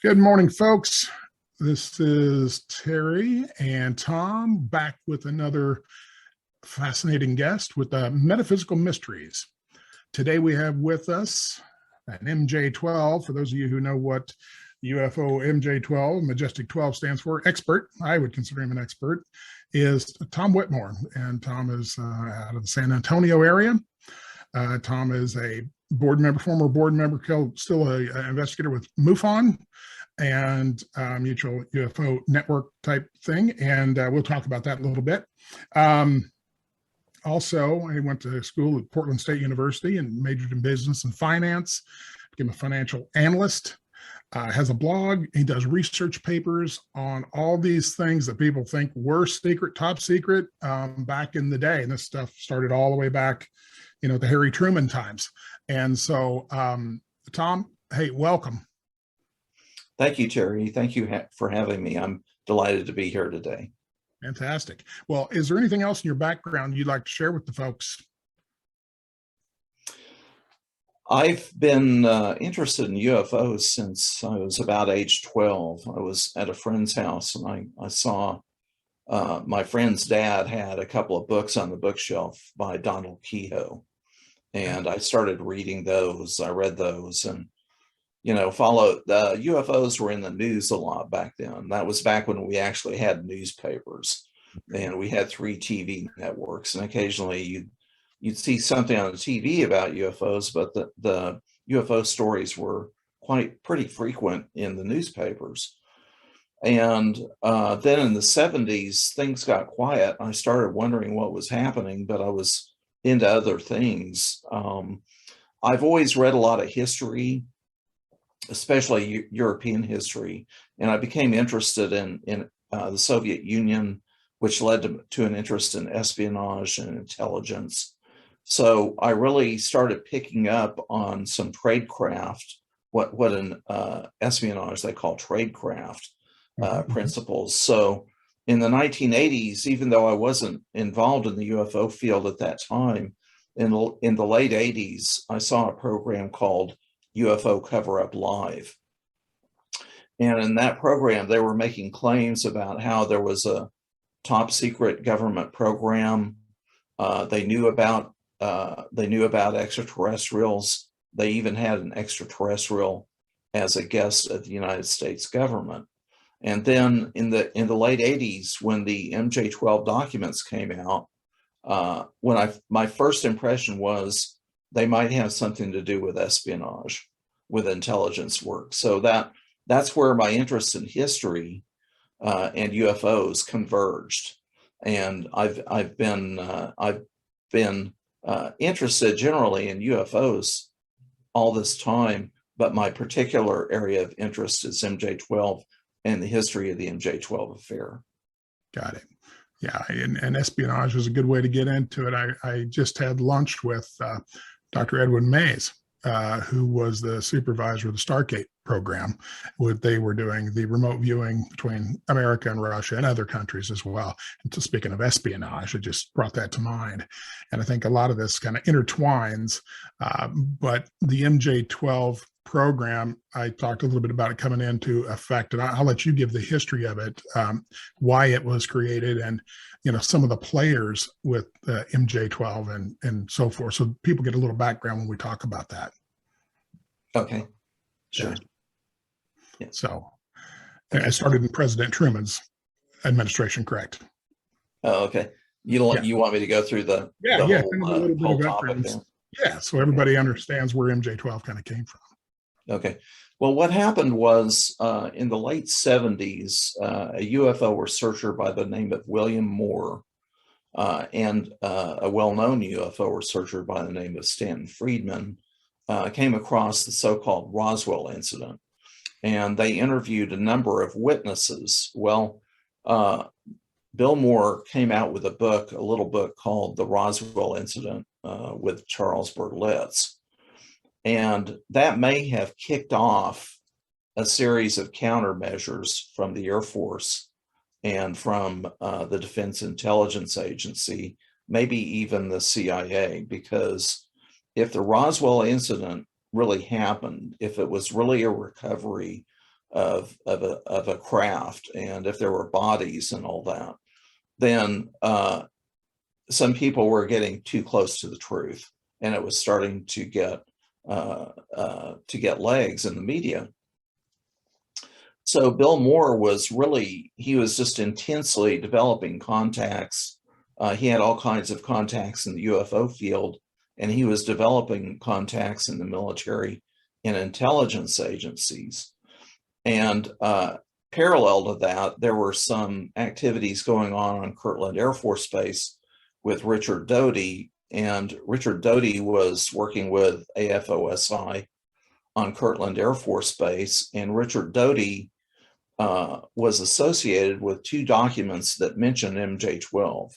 Good morning, folks. This is Terry and Tom back with another fascinating guest with the Metaphysical Mysteries. Today we have with us an MJ-12. For those of you who know what UFO MJ-12, Majestic 12 stands for, expert, I would consider him an expert, is Tom Whitmore. And Tom is out of the San Antonio area. Tom is a board member, former board member, still an investigator with MUFON and Mutual UFO Network type thing. And we'll talk about that a little bit. Also, I went to school at Portland State University and majored in business and finance, became a financial analyst, has a blog. He does research papers on all these things that people think were secret, top secret back in the day. And this stuff started all the way back, the Harry Truman times. And so, Tom, hey, welcome. Thank you, Terry. Thank you for having me. I'm delighted to be here today. Fantastic. Well, is there anything else in your background you'd like to share with the folks? I've been interested in UFOs since I was about age 12. I was at a friend's house and I saw my friend's dad had a couple of books on the bookshelf by Donald Kehoe. And I started reading those. I read those and, followed. The UFOs were in the news a lot back then. That was back when we actually had newspapers and we had 3 TV networks. And occasionally you'd see something on the TV about UFOs, but the UFO stories were pretty frequent in the newspapers. And then in the 70s, things got quiet. I started wondering what was happening, but I was into other things. I've always read a lot of history, especially European history, and I became interested in the Soviet Union, which led to an interest in espionage and intelligence. So I really started picking up on some tradecraft, what in espionage they call tradecraft principles. So in the 1980s, even though I wasn't involved in the UFO field at that time, in the late 80s, I saw a program called UFO Cover-Up Live. And in that program, they were making claims about how there was a top secret government program. They knew about extraterrestrials. They even had an extraterrestrial as a guest of the United States government. And then in the late 80s, when the MJ-12 documents came out, my first impression was they might have something to do with espionage, with intelligence work. So that's where my interest in history and UFOs converged. And I've been interested generally in UFOs all this time, but my particular area of interest is MJ-12 and the history of the MJ-12 affair. Got it. Yeah, and espionage was a good way to get into it. I just had lunch with Dr. Edwin Mays, who was the supervisor of the Stargate program. They were doing the remote viewing between America and Russia and other countries as well. And so speaking of espionage, it just brought that to mind. And I think a lot of this kind of intertwines, but the MJ-12 program, I talked a little bit about it coming into effect, and I'll let you give the history of it, why it was created, and some of the players with MJ-12 and so forth, so people get a little background when we talk about that. Okay, sure. Yeah. So I started in President Truman's administration, correct? Oh, okay. You want me to go through the whole topic there? Yeah, so everybody understands where MJ-12 kind of came from. Okay. Well, what happened was in the late 70s, a UFO researcher by the name of William Moore and a well-known UFO researcher by the name of Stanton Friedman came across the so-called Roswell incident. And they interviewed a number of witnesses. Well, Bill Moore came out with a little book called The Roswell Incident with Charles Berlitz. And that may have kicked off a series of countermeasures from the Air Force and from the Defense Intelligence Agency, maybe even the CIA, because if the Roswell incident really happened, if it was really a recovery of a craft, and if there were bodies and all that, then some people were getting too close to the truth, and it was starting to get legs in the media. So Bill Moore was just intensely developing contacts. He had all kinds of contacts in the UFO field, and he was developing contacts in the military and intelligence agencies. And parallel to that, there were some activities going on Kirtland Air Force Base with Richard Doty, and Richard Doty was working with AFOSI on Kirtland Air Force Base, and Richard Doty was associated with two documents that mention MJ-12.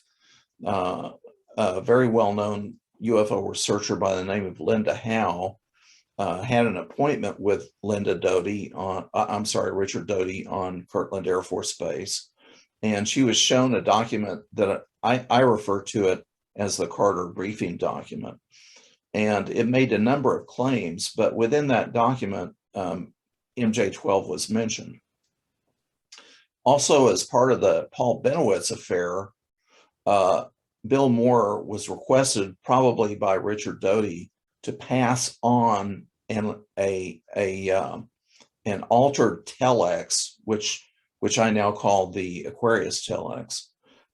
A very well-known UFO researcher by the name of Linda Howe had an appointment with Richard Doty on Kirtland Air Force Base, and she was shown a document that I refer to it as the Carter briefing document. And it made a number of claims, but within that document, MJ-12 was mentioned. Also, as part of the Paul Benowitz affair, Bill Moore was requested, probably by Richard Doty, to pass on an altered telex, which I now call the Aquarius telex.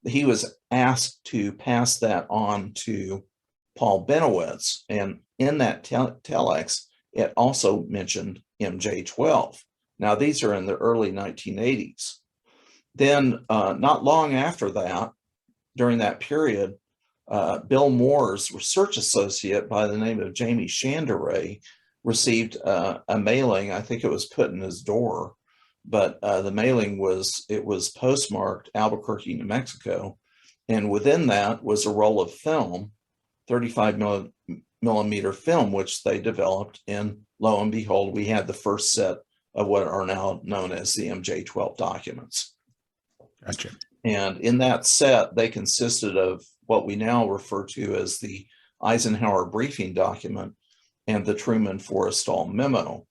He was asked to pass that on to Paul Benowitz, and in that telex, it also mentioned MJ-12. Now, these are in the early 1980s. Then, not long after that, during that period, Bill Moore's research associate by the name of Jamie Chandray received a mailing. I think it was put in his door, but the mailing was postmarked Albuquerque, New Mexico, and within that was a roll of film, 35 millimeter film, which they developed, and lo and behold, we had the first set of what are now known as the MJ-12 documents. Gotcha. And in that set, they consisted of what we now refer to as the Eisenhower briefing document and the Truman-Forrestal memo.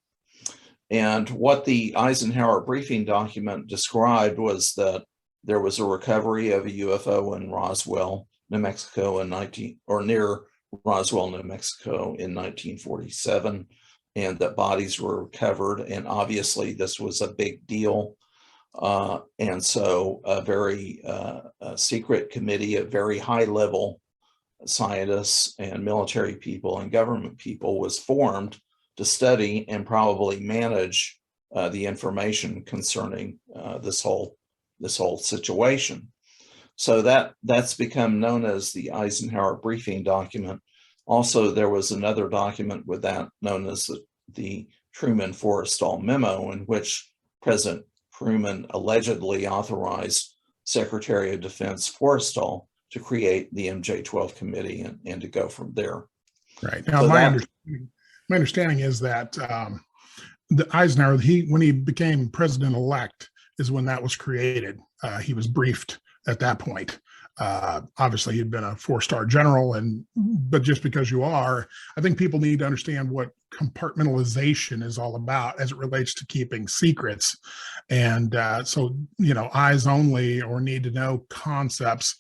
And what the Eisenhower briefing document described was that there was a recovery of a UFO in Roswell, New Mexico, near Roswell, New Mexico in 1947, and that bodies were recovered. And obviously, this was a big deal. And so a very secret committee of very high-level scientists and military people and government people was formed to study and probably manage the information concerning this whole situation. So that's become known as the Eisenhower briefing document. Also, there was another document with that known as the Truman-Forrestal memo, in which President Truman allegedly authorized Secretary of Defense Forrestal to create the MJ-12 committee and to go from there. Right. Now, so my understanding is that the Eisenhower, when he became president-elect, is when that was created. He was briefed at that point. Obviously, he'd been a four-star general, but just because you are, I think people need to understand what compartmentalization is all about as it relates to keeping secrets. And so, eyes only or need to know concepts.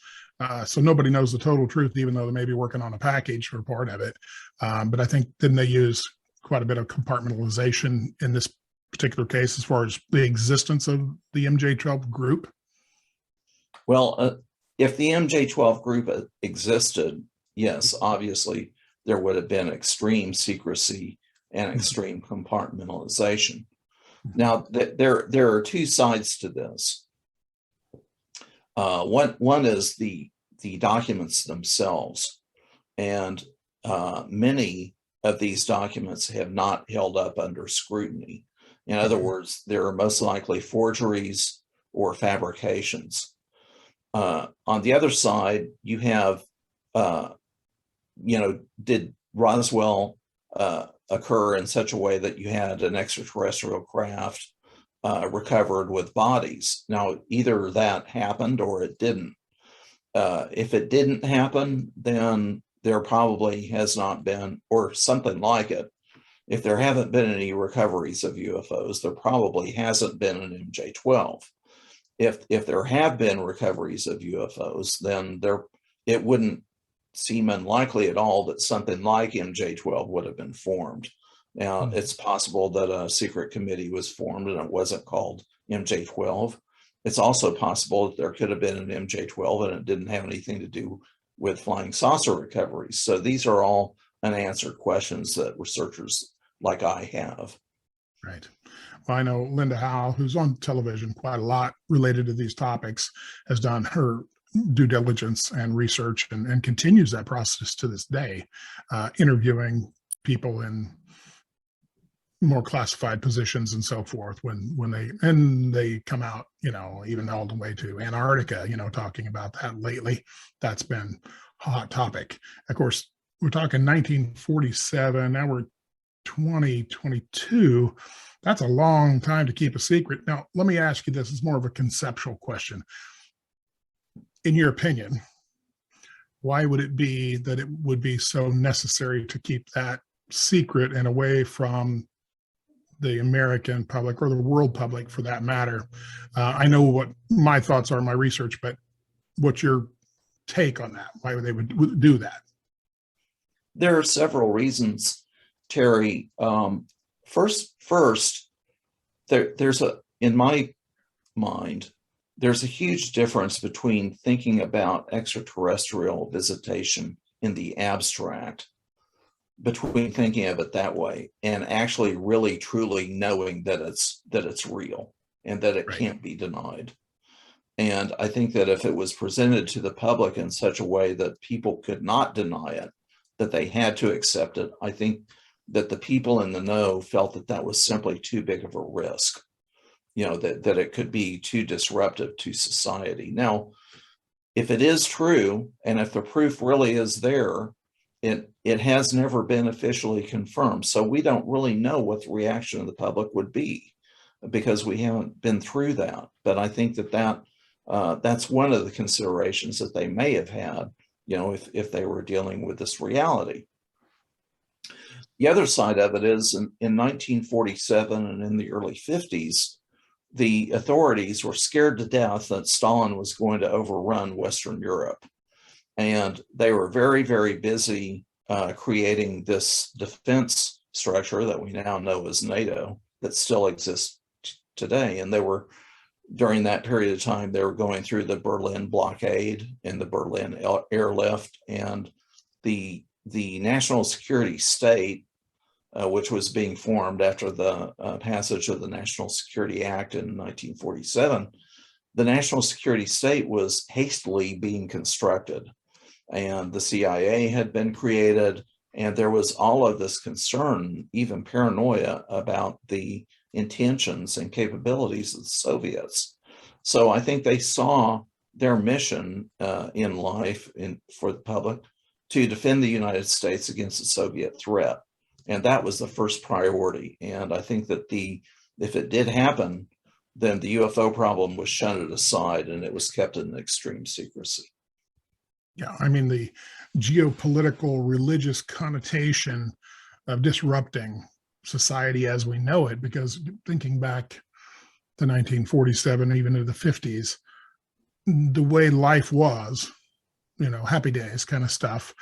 So nobody knows the total truth, even though they may be working on a package for part of it. But I think didn't they use quite a bit of compartmentalization in this particular case as far as the existence of the MJ-12 group? Well, if the MJ-12 group existed, yes, obviously there would have been extreme secrecy and extreme compartmentalization. Now, there are two sides to this. One is the documents themselves, and many of these documents have not held up under scrutiny. In other words, there are most likely forgeries or fabrications. On the other side, you have, did Roswell occur in such a way that you had an extraterrestrial craft recovered with bodies? Now, either that happened or it didn't. If it didn't happen, then there probably has not been, or something like it. If there haven't been any recoveries of UFOs, there probably hasn't been an MJ-12. If there have been recoveries of UFOs, then it wouldn't seem unlikely at all that something like MJ-12 would have been formed. Now, it's possible that a secret committee was formed and it wasn't called MJ-12. It's also possible that there could have been an MJ-12 and it didn't have anything to do with flying saucer recoveries. So these are all unanswered questions that researchers like I have. Right. Well, I know Linda Howe, who's on television quite a lot related to these topics, has done her due diligence and research and continues that process to this day, interviewing people in more classified positions and so forth when they come out, you know, even all the way to Antarctica, you know, talking about that lately. That's been a hot topic. Of course, we're talking 1947. Now we're 2022. That's a long time to keep a secret. Now, let me ask you this. It's more of a conceptual question. In your opinion, why would it be that it would be so necessary to keep that secret and away from the American public or the world public for that matter? I know what my thoughts are in my research, but what's your take on that? Why would they would do that? There are several reasons, Terry. First, there's in my mind, there's a huge difference between thinking about extraterrestrial visitation in the abstract, between thinking of it that way and actually really truly knowing that it's real and that it can't be denied. And I think that if it was presented to the public in such a way that people could not deny it, that they had to accept it, I think that the people in the know felt that that was simply too big of a risk, you know, that it could be too disruptive to society. Now, if it is true, and if the proof really is there, it has never been officially confirmed. So we don't really know what the reaction of the public would be because we haven't been through that. But I think that's one of the considerations that they may have had, you know, if they were dealing with this reality. The other side of it is in 1947 and in the early 50s, the authorities were scared to death that Stalin was going to overrun Western Europe. And they were very, very busy creating this defense structure that we now know as NATO that still exists today. And they were, during that period of time, they were going through the Berlin blockade and the Berlin airlift, and the national security state, which was being formed after the passage of the National Security Act in 1947, the national security state was hastily being constructed. And the CIA had been created, and there was all of this concern, even paranoia, about the intentions and capabilities of the Soviets. So I think they saw their mission in life for the public to defend the United States against the Soviet threat. And that was the first priority. And I think that if it did happen, then the UFO problem was shunted aside and it was kept in extreme secrecy. Yeah, I mean, the geopolitical religious connotation of disrupting society as we know it, because thinking back to 1947, even to the 50s, the way life was, you know, happy days kind of stuff,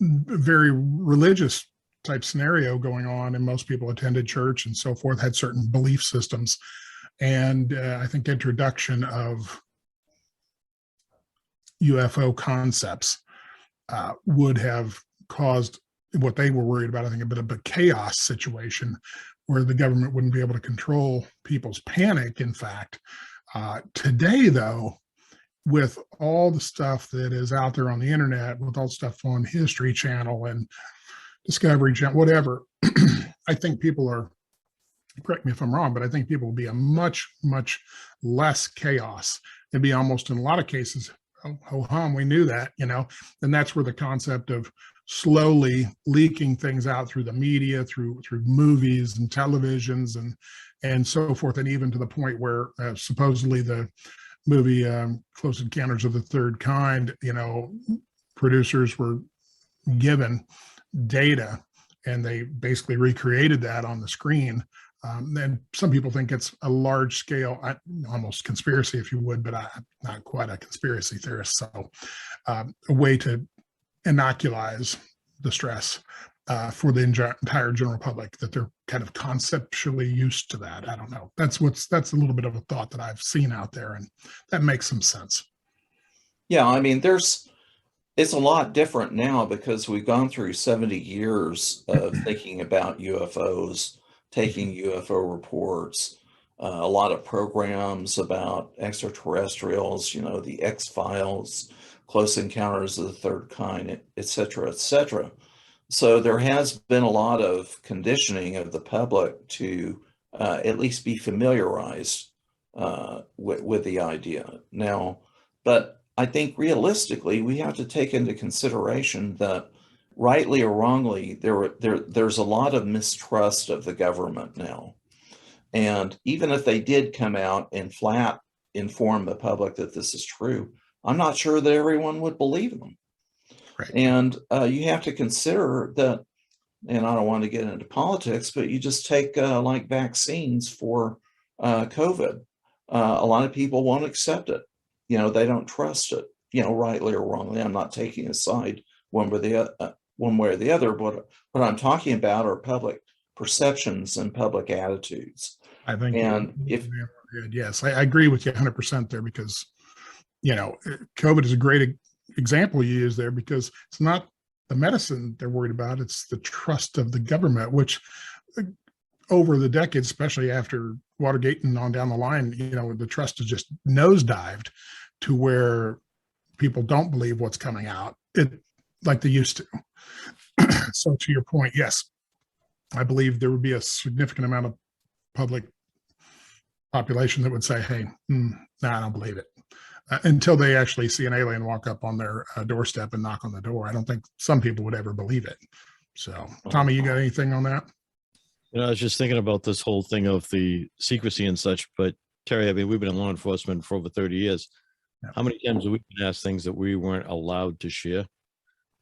very religious type scenario going on, and most people attended church and so forth, had certain belief systems. And I think introduction of UFO concepts would have caused what they were worried about, I think, a bit of a chaos situation where the government wouldn't be able to control people's panic. In fact, today, though, with all the stuff that is out there on the internet, with all the stuff on History Channel and Discovery Channel, whatever, I think people are, correct me if I'm wrong, but I think people will be a much, much less chaos. It'd be almost, in a lot of cases, ho hum, we knew that, you know, and that's where the concept of slowly leaking things out through the media, through movies and televisions and so forth, and even to the point where supposedly the movie Close Encounters of the Third Kind, producers were given data and they basically recreated that on the screen. And some people think it's a large scale, almost conspiracy, if you would, but I'm not quite a conspiracy theorist. So a way to inoculize the stress for the entire general public, that they're kind of conceptually used to that. I don't know. That's a little bit of a thought that I've seen out there, and that makes some sense. Yeah, I mean, it's a lot different now because we've gone through 70 years of thinking about UFOs, taking UFO reports, a lot of programs about extraterrestrials, the X-Files, Close Encounters of the Third Kind, et cetera, et cetera. So there has been a lot of conditioning of the public to at least be familiarized with the idea now. But I think realistically, we have to take into consideration that, rightly or wrongly, there's a lot of mistrust of the government now. And even if they did come out and flat inform the public that this is true, I'm not sure that everyone would believe them. Right. And you have to consider that, and I don't want to get into politics, but you just take like vaccines for COVID. A lot of people won't accept it. They don't trust it, rightly or wrongly. I'm not taking a side one way or the other, but what I'm talking about are public perceptions and public attitudes. I think, and yes, I agree with you 100% there, because, COVID is a great example you use there, because it's not the medicine they're worried about, it's the trust of the government, which over the decades, especially after Watergate and on down the line, the trust has just nosedived to where people don't believe what's coming out like they used to. So to your point, yes, I believe there would be a significant amount of public population that would say, hey, I don't believe it. Until they actually see an alien walk up on their doorstep and knock on the door. I don't think some people would ever believe it. So, Tommy, you got anything on that? I was just thinking about this whole thing of the secrecy and such, but Terry, I mean, we've been in law enforcement for over 30 years. Yeah. How many times have we been asked things that we weren't allowed to share?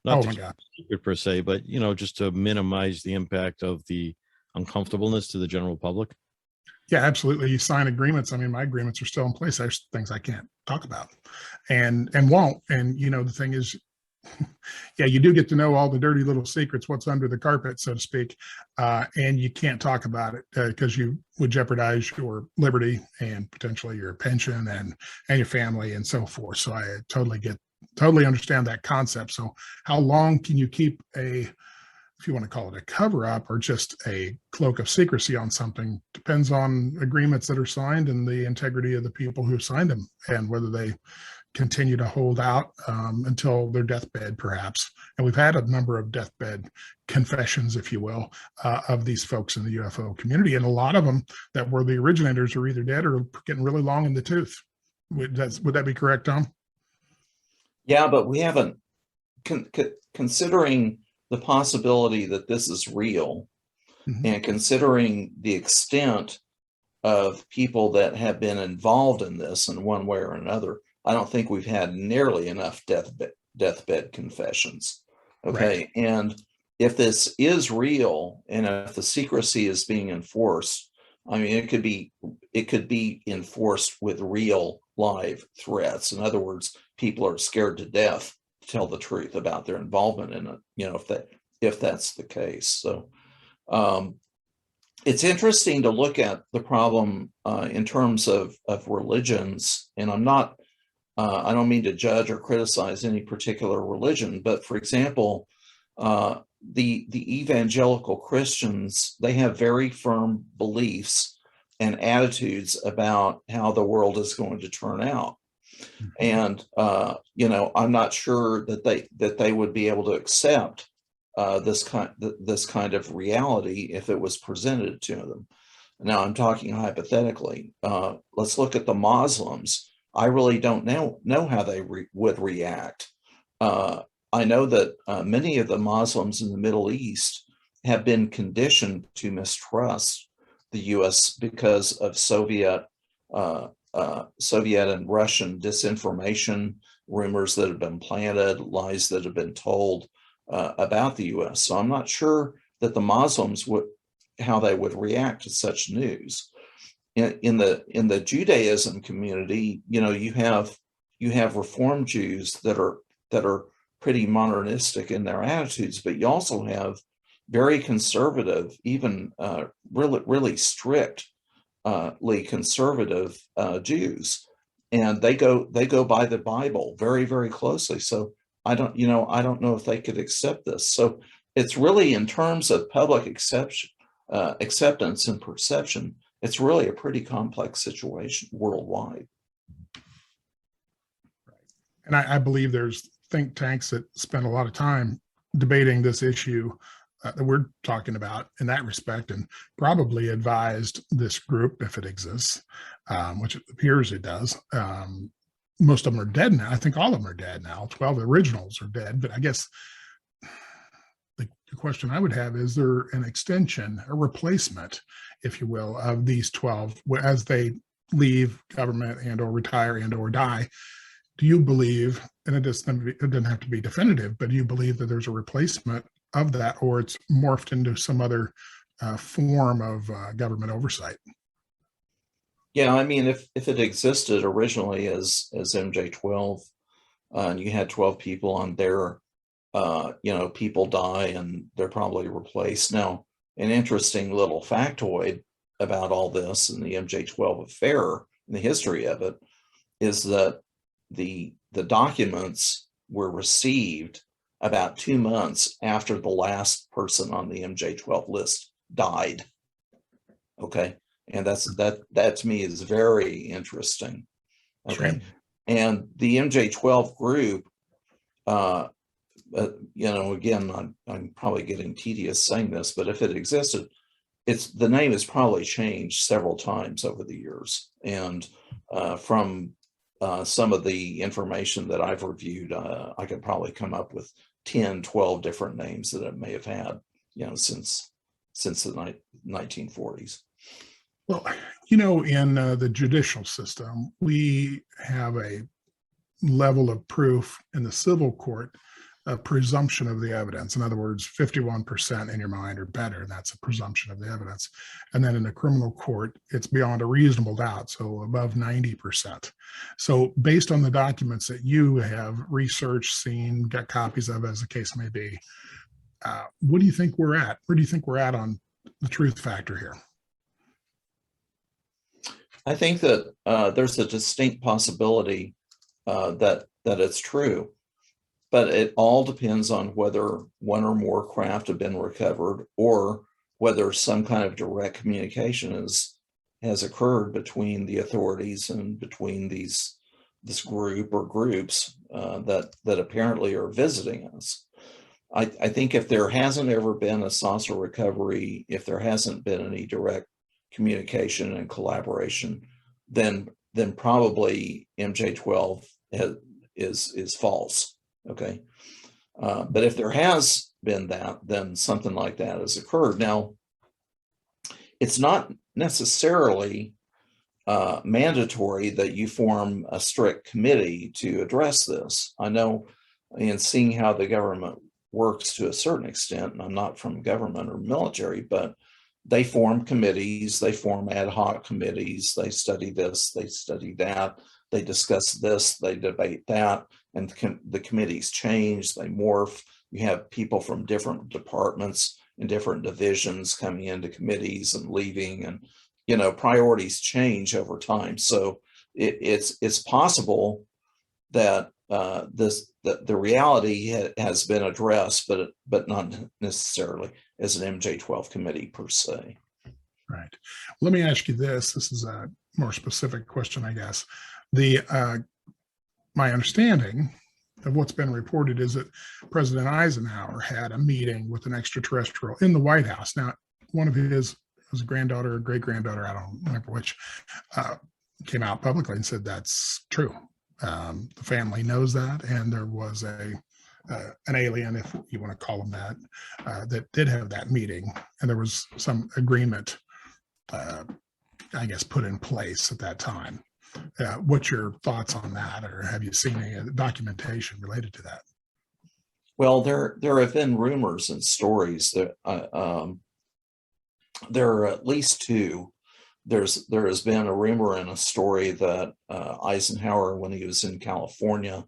Not to keep it secret per se, but, just to minimize the impact of the uncomfortableness to the general public. Yeah, absolutely. You sign agreements. I mean, my agreements are still in place. There's things I can't talk about and won't. And, the thing is, yeah, you do get to know all the dirty little secrets, what's under the carpet, so to speak. And you can't talk about it because you would jeopardize your liberty and potentially your pension and your family and so forth. So I totally understand that concept. So how long can you keep if you want to call it a cover up or just a cloak of secrecy on something, depends on agreements that are signed and the integrity of the people who signed them and whether they continue to hold out until their deathbed, perhaps. And we've had a number of deathbed confessions, if you will, of these folks in the UFO community. And a lot of them that were the originators are either dead or getting really long in the tooth. Would that be correct, Tom? Yeah, but we haven't, considering the possibility that this is real, and considering the extent of people that have been involved in this in one way or another, I don't think we've had nearly enough deathbed confessions. Okay. Right. And if this is real and if the secrecy is being enforced, I mean, it could be enforced with real live threats. In other words, people are scared to death tell the truth about their involvement in it, if that's the case. So it's interesting to look at the problem in terms of religions, and I don't mean to judge or criticize any particular religion, but for example, the evangelical Christians, they have very firm beliefs and attitudes about how the world is going to turn out. And, I'm not sure that they would be able to accept this kind of reality if it was presented to them. Now, I'm talking hypothetically. Let's look at the Muslims. I really don't know how they would react. I know that many of the Muslims in the Middle East have been conditioned to mistrust the U.S. because of Soviet Soviet and Russian disinformation, rumors that have been planted, lies that have been told about the U.S. So I'm not sure that the Muslims how they would react to such news. In the Judaism community, you have Reform Jews that are pretty modernistic in their attitudes, but you also have very conservative, even really strictly conservative Jews, and they go by the Bible very, very closely. So I don't know if they could accept this. So it's really, in terms of public acceptance and perception, it's really a pretty complex situation worldwide. And I believe there's think tanks that spend a lot of time debating this issue that we're talking about in that respect, and probably advised this group, if it exists, which it appears it does. Most of them are dead now. I think all of them are dead now. 12 originals are dead, but I guess the question I would have, is there an extension, a replacement, if you will, of these 12 as they leave government and or retire and or die? Do you believe, and it doesn't have to be definitive, but do you believe that there's a replacement of that, or it's morphed into some other form of government oversight? Yeah, I mean, if it existed originally as MJ-12, and you had 12 people on there, people die and they're probably replaced. Now, an interesting little factoid about all this and the MJ-12 affair and the history of it is that the documents were received about 2 months after the last person on the MJ-12 list died. Okay, and that to me is very interesting. Okay, sure. And the MJ-12 group, again, I'm probably getting tedious saying this, but if it existed, the name has probably changed several times over the years, and from some of the information that I've reviewed, I could probably come up with 10, 12 different names that it may have had, since the 1940s. Well, in the judicial system, we have a level of proof in the civil court, a presumption of the evidence. In other words, 51% in your mind or better, and that's a presumption of the evidence. And then in the criminal court, it's beyond a reasonable doubt, so above 90%. So based on the documents that you have researched, seen, got copies of, as the case may be, what do you think we're at? Where do you think we're at on the truth factor here? I think that there's a distinct possibility that it's true. But it all depends on whether one or more craft have been recovered, or whether some kind of direct communication has occurred between the authorities and between this group or groups that apparently are visiting us. I think if there hasn't ever been a saucer recovery, if there hasn't been any direct communication and collaboration, then probably MJ-12 is false. Okay. But if there has been that, then something like that has occurred. Now, it's not necessarily mandatory that you form a strict committee to address this. I know, in seeing how the government works to a certain extent, and I'm not from government or military, but they form committees, they form ad hoc committees, they study this, they study that, they discuss this, they debate that, and the committees change, they morph. You have people from different departments and different divisions coming into committees and leaving, and priorities change over time. So it's possible that the reality has been addressed, but not necessarily as an MJ-12 committee per se. Right. Let me ask you this. This is a more specific question, I guess. My understanding of what's been reported is that President Eisenhower had a meeting with an extraterrestrial in the White House. Now, one of his granddaughter or great-granddaughter, I don't remember which, came out publicly and said that's true. The family knows that, and there was an alien, if you want to call him that, that did have that meeting, and there was some agreement, I guess, put in place at that time. What's your thoughts on that, or have you seen any documentation related to that? Well, there have been rumors and stories that there are at least two. There has been a rumor and a story that Eisenhower, when he was in California,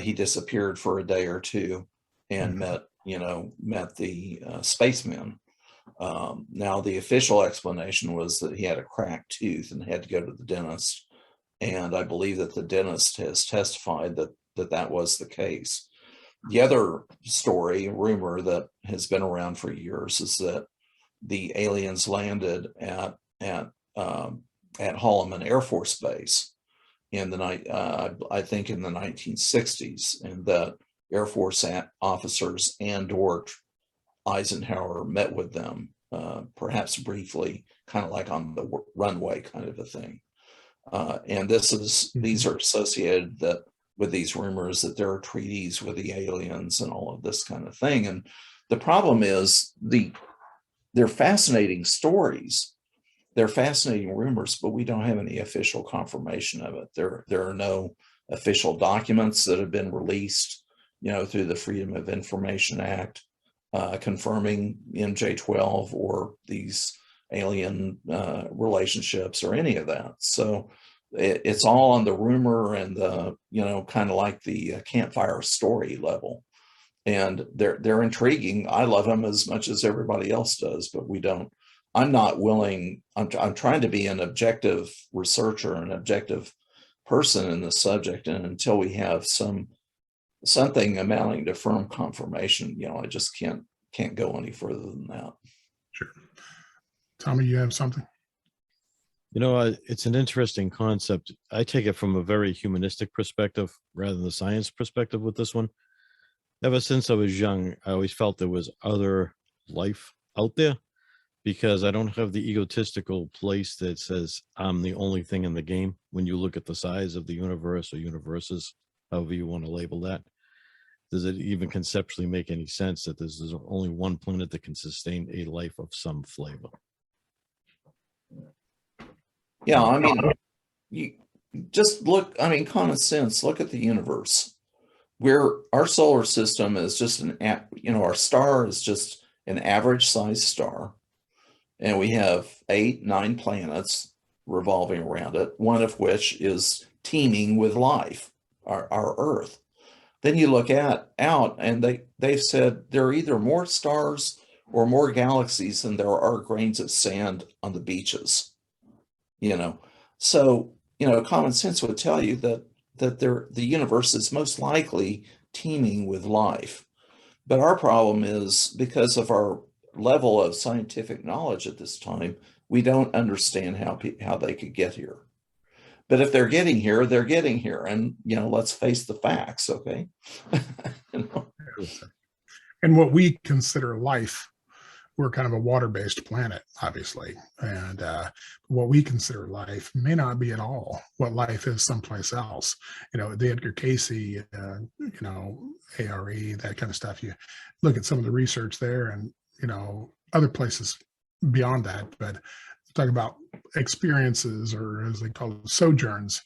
he disappeared for a day or two and met the spacemen. Now, the official explanation was that he had a cracked tooth and had to go to the dentist. And I believe that the dentist has testified that was the case. The other story, rumor that has been around for years, is that the aliens landed at Holloman Air Force Base in the night, I think in the 1960s, and that Air Force officers and/or Eisenhower met with them, perhaps briefly, kind of like on the runway kind of a thing. And these are associated with these rumors that there are treaties with the aliens and all of this kind of thing. And the problem is they're fascinating stories. They're fascinating rumors, but we don't have any official confirmation of it. There are no official documents that have been released, through the Freedom of Information Act, confirming MJ-12 or these alien relationships or any of that. So it's all on the rumor and the, kind of like the campfire story level. And they're intriguing. I love them as much as everybody else does, but I'm not willing. I'm trying to be an objective researcher, an objective person in the subject. And until we have something amounting to firm confirmation, I just can't go any further than that. Sure. Tommy, you have something? It's an interesting concept. I take it from a very humanistic perspective rather than the science perspective with this one. Ever since I was young, I always felt there was other life out there, because I don't have the egotistical place that says I'm the only thing in the game. When you look at the size of the universe or universes, however you want to label that, does it even conceptually make any sense that there's only one planet that can sustain a life of some flavor? Yeah, I mean, you just look, common sense, look at the universe. Our solar system is just our star is just an average size star. And we have 8-9 planets revolving around it, one of which is teeming with life, our Earth. Then you look out and they've said there are either more stars or more galaxies than there are grains of sand on the beaches. So, common sense would tell you that the universe is most likely teeming with life. But our problem is, because of our level of scientific knowledge at this time, we don't understand how they could get here. But if they're getting here, they're getting here. And, let's face the facts, okay? And what we consider life, we're kind of a water-based planet, obviously. And what we consider life may not be at all what life is someplace else. The Edgar Casey, ARE, that kind of stuff. You look at some of the research there and, other places beyond that, but talk about experiences, or as they call it, sojourns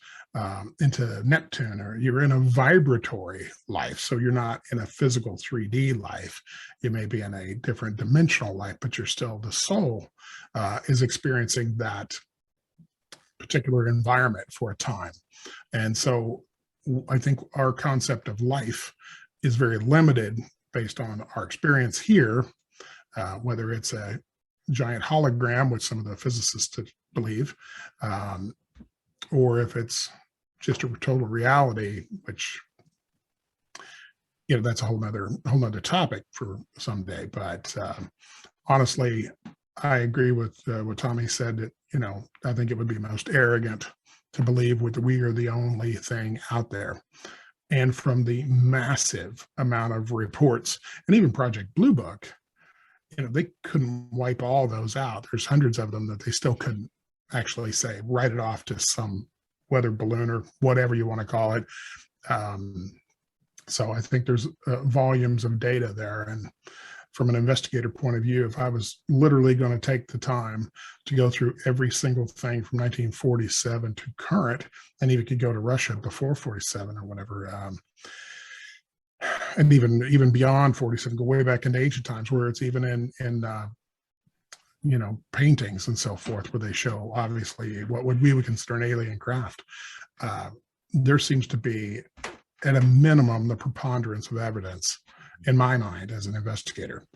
into Neptune, or you're in a vibratory life. So you're not in a physical 3D life. You may be in a different dimensional life, but you're still, the soul is experiencing that particular environment for a time. And so I think our concept of life is very limited based on our experience here, whether it's a giant hologram, which some of the physicists believe, or if it's just a total reality, which, that's a whole nother topic for someday. But honestly, I agree with what Tommy said, that, I think it would be most arrogant to believe that we are the only thing out there. And from the massive amount of reports, and even Project Blue Book, they couldn't wipe all those out. There's hundreds of them that they still couldn't actually say, write it off to some weather balloon or whatever you want to call it. So I think there's volumes of data there. And from an investigator point of view, if I was literally going to take the time to go through every single thing from 1947 to current, and even could go to Russia before 47 or whatever, and even beyond 47, go way back into ancient times, where it's even in paintings and so forth, where they show obviously what we would consider an alien craft. There seems to be, at a minimum, the preponderance of evidence in my mind as an investigator.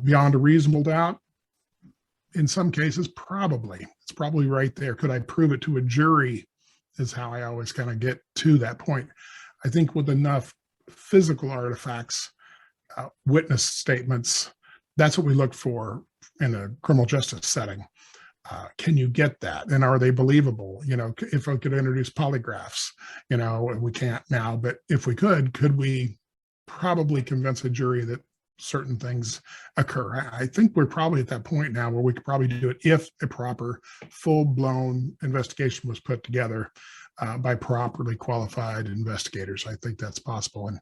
Beyond a reasonable doubt, in some cases, probably. It's probably right there. Could I prove it to a jury is how I always kind of get to that point. I think with enough physical artifacts, witness statements, that's what we look for in a criminal justice setting. Can you get that? And are they believable? If I could introduce polygraphs, we can't now, but if we could we probably convince a jury that certain things occur? I think we're probably at that point now where we could probably do it if a proper full-blown investigation was put together by properly qualified investigators. I think that's possible. And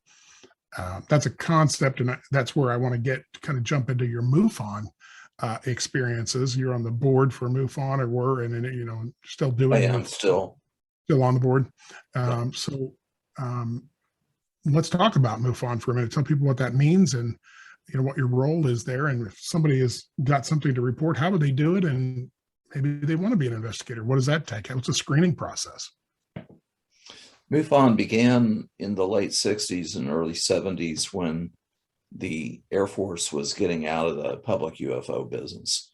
that's a concept, and that's where I want to kind of jump into your MUFON experiences. You're on the board for MUFON, or were, and still doing. I am still on the board. Let's talk about MUFON for a minute. Tell people what that means, and what your role is there. And if somebody has got something to report, how would they do it? And maybe they want to be an investigator. What does that take? What's the screening process? MUFON began in the late 60s and early 70s when the Air Force was getting out of the public UFO business.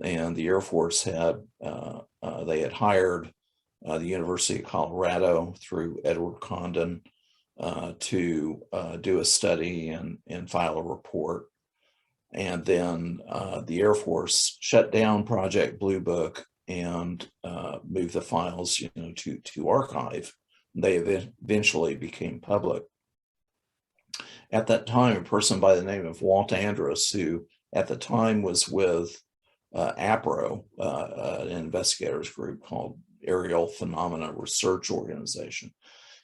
And the Air Force had hired the University of Colorado through Edward Condon to do a study and file a report. And then the Air Force shut down Project Blue Book and moved the files to archive. They eventually became public. At that time, a person by the name of Walt Andrus, who at the time was with APRO, an investigators group called Aerial Phenomena Research Organization,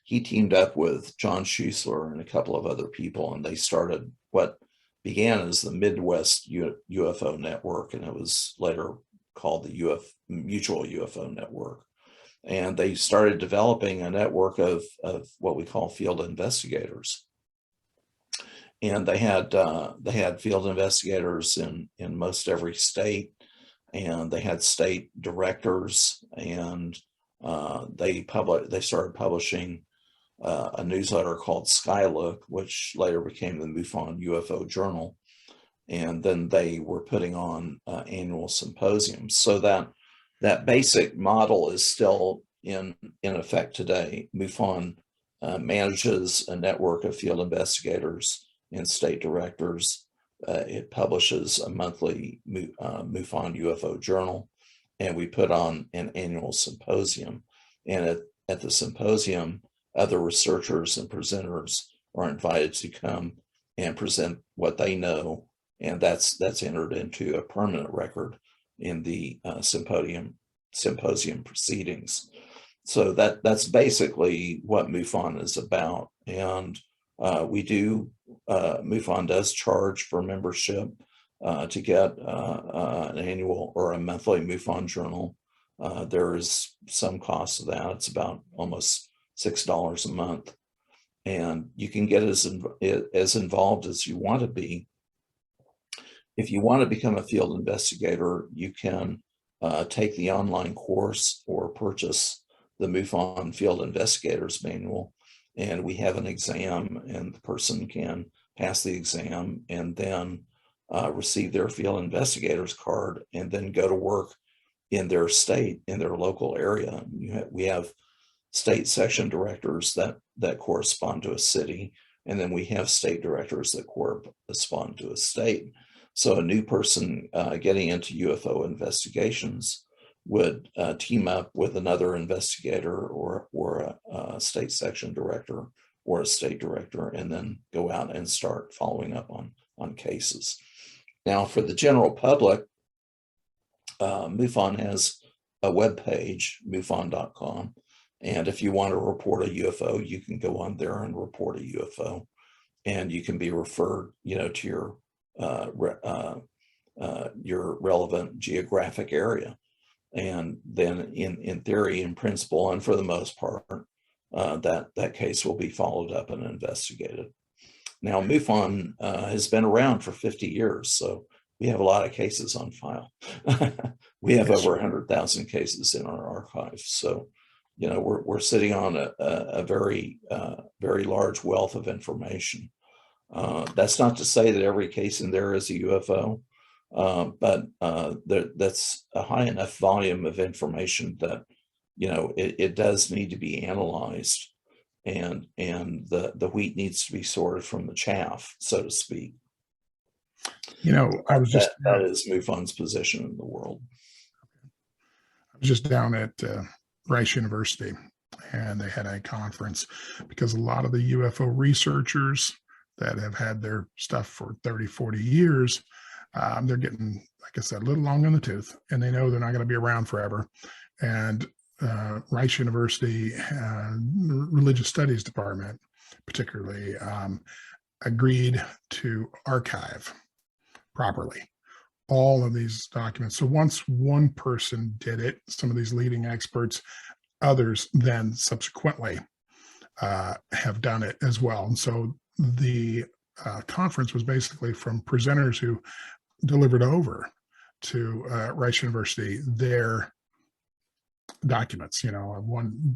he teamed up with John Schuessler and a couple of other people, and they started what began as the Midwest UFO Network, and it was later called the Mutual UFO Network. And they started developing a network of what we call field investigators. And they had field investigators in most every state, and they had state directors, and they started publishing a newsletter called Skylook, which later became the MUFON UFO Journal. And then they were putting on annual symposiums. So that basic model is still in effect today. MUFON manages a network of field investigators and state directors. It publishes a monthly MUFON UFO Journal, and we put on an annual symposium. And at the symposium, other researchers and presenters are invited to come and present what they know, and that's entered into a permanent record in the symposium proceedings. So that's basically what MUFON is about. And MUFON does charge for membership to get an annual or a monthly MUFON journal. There is some cost to that. It's about almost $6 a month. And you can get as involved as you want to be. If you want to become a field investigator, you can take the online course or purchase the MUFON Field Investigators Manual. And we have an exam, and the person can pass the exam and then receive their field investigators card and then go to work in their state, in their local area. We have state section directors that correspond to a city, and then we have state directors that correspond to a state. So a new person getting into UFO investigations would team up with another investigator or a state section director or a state director, and then go out and start following up on cases. Now, for the general public, MUFON has a web page, MUFON.com. And if you want to report a UFO, you can go on there and report a UFO, and you can be referred, to your your relevant geographic area. And then in theory, in principle, and for the most part, that case will be followed up and investigated. Now, MUFON has been around for 50 years, so we have a lot of cases on file. We have over 100,000 cases in our archive. So, you know, we're sitting on a very, very large wealth of information. That's not to say that every case in there is a UFO, but that's a high enough volume of information that, you know, it does need to be analyzed, and the wheat needs to be sorted from the chaff, so to speak. You know, I was just that is MUFON's position in the world. I was just down at Rice University, and they had a conference because a lot of the UFO researchers that have had their stuff for 30, 40 years, they're getting, like I said, a little long in the tooth, and they know they're not going to be around forever. And Rice University Religious Studies Department particularly agreed to archive properly all of these documents. So once one person did it, some of these leading experts, others then subsequently have done it as well. And so the conference was basically from presenters who delivered over to Rice University their documents. You know,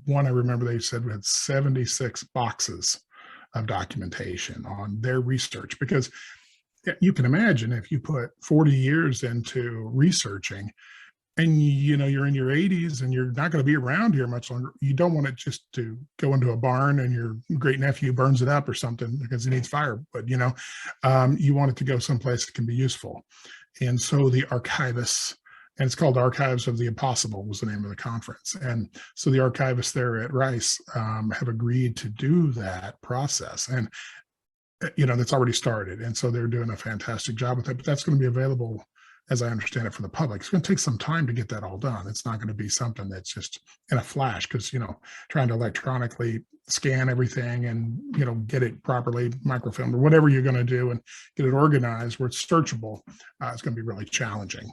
one I remember they said we had 76 boxes of documentation on their research, because you can imagine if you put 40 years into researching and you know you're in your 80s and you're not going to be around here much longer, you don't want it just to go into a barn and your great nephew burns it up or something because he needs firewood. You know, you want it to go someplace that can be useful. And so the archivists, and it's called Archives of the Impossible was the name of the conference. And so the archivists there at Rice have agreed to do that process. And, you know, that's already started. And so they're doing a fantastic job with it, but that's going to be available, as I understand it, for the public. It's going to take some time to get that all done. It's not going to be something that's just in a flash, because, you know, trying to electronically scan everything and, you know, get it properly microfilmed or whatever you're going to do and get it organized where it's searchable, it's going to be really challenging.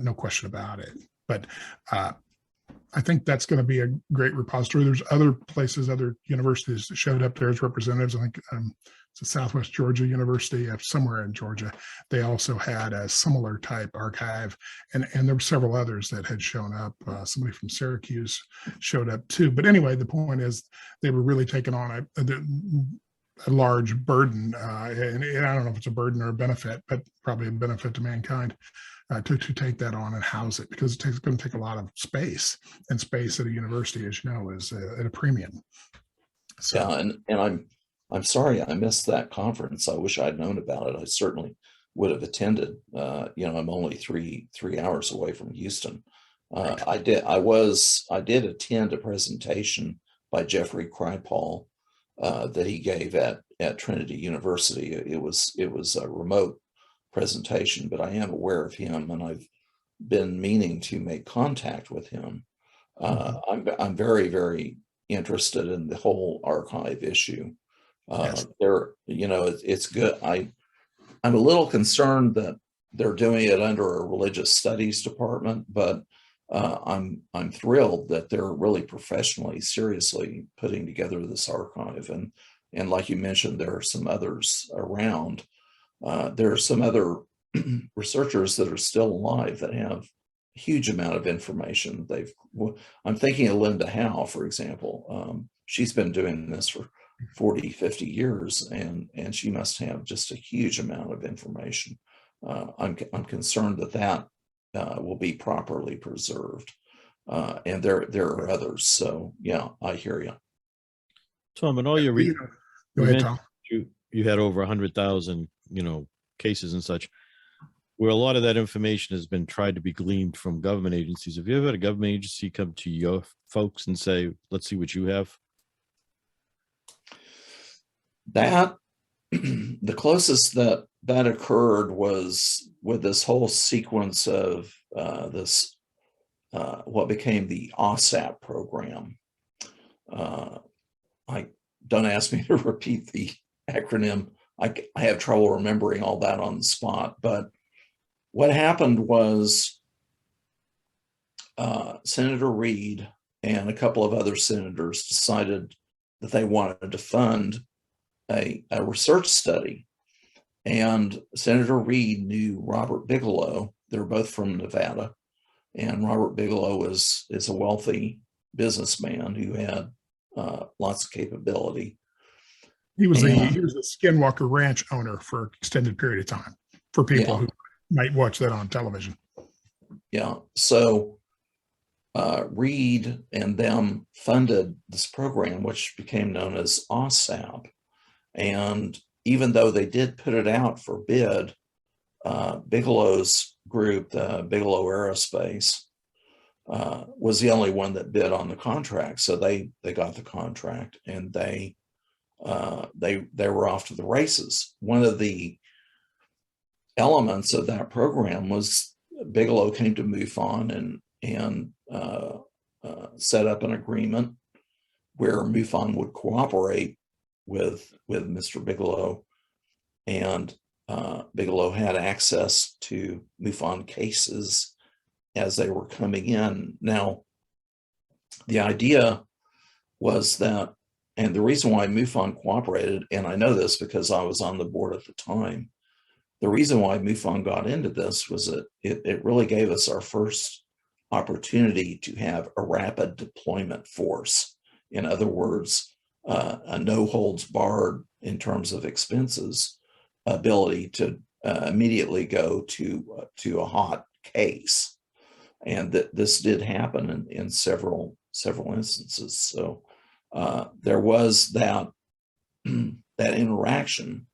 No question about it. But I think that's going to be a great repository. There's other places, other universities that showed up there as representatives. I think it's a Southwest Georgia University, somewhere in Georgia. They also had a similar type archive, and there were several others that had shown up. Somebody from Syracuse showed up too. But anyway, the point is they were really taking on a large burden, and I don't know if it's a burden or a benefit, but probably a benefit to mankind. To take that on and house it, because it's going to take a lot of space, and space at a university, as you know, is at a premium. So, yeah, and I'm sorry I missed that conference. I wish I'd known about it. I certainly would have attended. You know, I'm only three hours away from Houston. I did attend a presentation by Jeffrey Kripal that he gave at Trinity University. It was a remote presentation, but I am aware of him, and I've been meaning to make contact with him. I'm very, very interested in the whole archive issue. yes. You know, it's good. I'm a little concerned that they're doing it under a religious studies department, but I'm thrilled that they're really professionally, seriously putting together this archive. And like you mentioned, there are some others around. There are some other researchers that are still alive that have a huge amount of information. I'm thinking of Linda Howe, for example. She's been doing this for 40, 50 years, and she must have just a huge amount of information. I'm concerned that will be properly preserved. And there are others. So yeah, I hear you. Tom, in all your research, Go ahead, Tom. You had over 100,000, you know, cases and such, where a lot of that information has been tried to be gleaned from government agencies. Have you ever had a government agency come to your folks and say, let's see what you have? That the closest that occurred was with this whole sequence of what became the OSAP program. Don't ask me to repeat the acronym I have trouble remembering all that on the spot. But what happened was Senator Reid and a couple of other senators decided that they wanted to fund a research study. And Senator Reid knew Robert Bigelow. They're both from Nevada. And Robert Bigelow is a wealthy businessman who had lots of capability. He was a Skinwalker Ranch owner for an extended period of time, for people who might watch that on television. Yeah. So Reid and them funded this program, which became known as OSAP. And even though they did put it out for bid, Bigelow's group, the Bigelow Aerospace, was the only one that bid on the contract. So they got the contract, and they were off to the races. One of the elements of that program was Bigelow came to MUFON and set up an agreement where MUFON would cooperate with Mr. Bigelow, and Bigelow had access to MUFON cases as they were coming in. Now, the idea was that, and the reason why MUFON cooperated, and I know this because I was on the board at the time, the reason why MUFON got into this was that it really gave us our first opportunity to have a rapid deployment force. In other words, a no holds barred in terms of expenses ability to immediately go to a hot case. And this did happen in several instances. So there was that interaction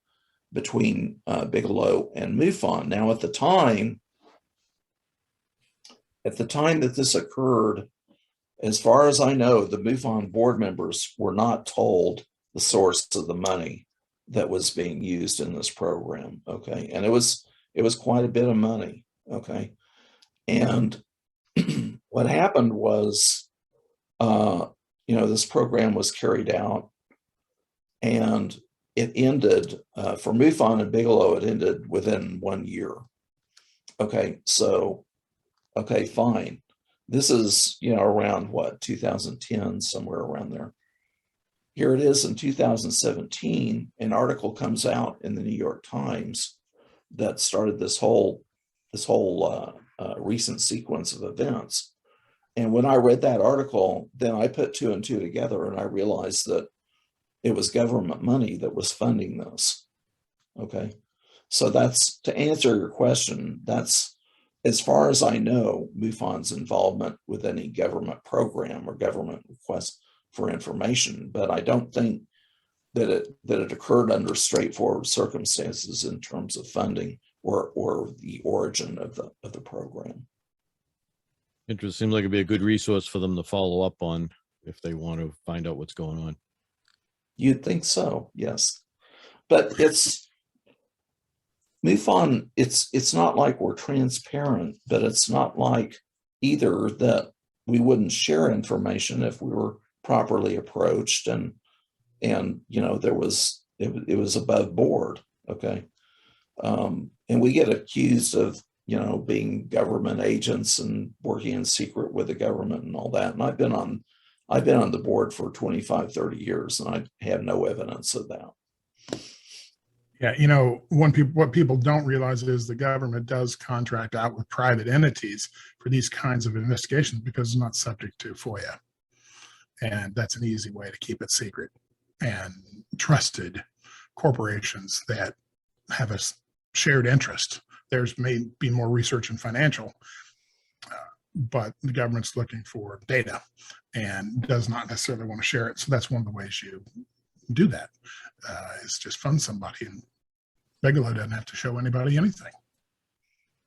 between Bigelow and MUFON. Now, at the time that this occurred, as far as I know, the MUFON board members were not told the source of the money that was being used in this program. Okay, and it was quite a bit of money. Okay, and what happened was, this program was carried out, and it ended for MUFON and Bigelow. It ended within 1 year. Okay, so okay, fine. This is around what, 2010, somewhere around there. Here it is in 2017. An article comes out in the New York Times that started this whole recent sequence of events. And when I read that article, then I put two and two together, and I realized that it was government money that was funding this. Okay, so that's, to answer your question, that's, as far as I know, MUFON's involvement with any government program or government request for information, but I don't think that it occurred under straightforward circumstances in terms of funding or the origin of the program. Interesting. Seems like it'd be a good resource for them to follow up on if they want to find out what's going on. You'd think so, yes. But it's MUFON, it's not like we're transparent, but it's not like either that we wouldn't share information if we were properly approached, and it was above board. Okay, and we get accused of being government agents and working in secret with the government and all that. And I've been on the board for 25, 30 years, and I have no evidence of that. Yeah, what people don't realize is the government does contract out with private entities for these kinds of investigations because it's not subject to FOIA. And that's an easy way to keep it secret. And trusted corporations that have a shared interest. There's may be more research and financial, but the government's looking for data and does not necessarily want to share it. So that's one of the ways you do that, is just fund somebody, and Bigelow doesn't have to show anybody anything.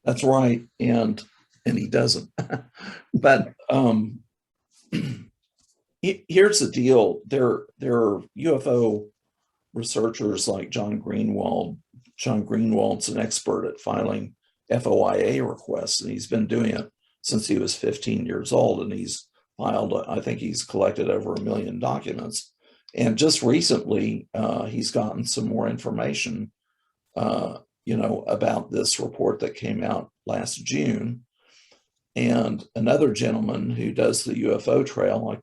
That's right, and he doesn't. But here's the deal: there are UFO researchers like John Greenwald. John Greenwald's an expert at filing FOIA requests, and he's been doing it since he was 15 years old, and he's filed, I think he's collected over 1 million documents. And just recently, he's gotten some more information, about this report that came out last June. And another gentleman who does the UFO trail, like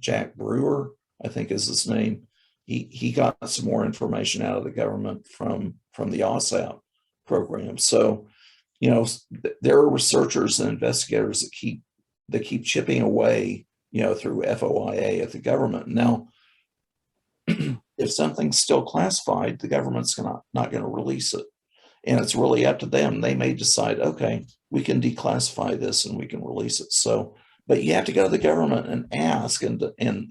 Jack Brewer, I think is his name, he got some more information out of the government from the OSAP program. So, there are researchers and investigators that keep chipping away, through FOIA at the government. Now, if something's still classified, the government's not going to release it. And it's really up to them. They may decide, okay, we can declassify this and we can release it. So, but you have to go to the government and ask and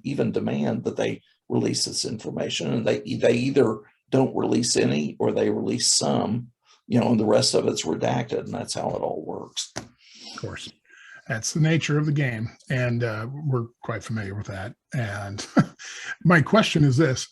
even demand that they release this information. And they either don't release any or they release some, and the rest of it's redacted. And that's how it all works. Of course. That's the nature of the game, and we're quite familiar with that. And my question is this.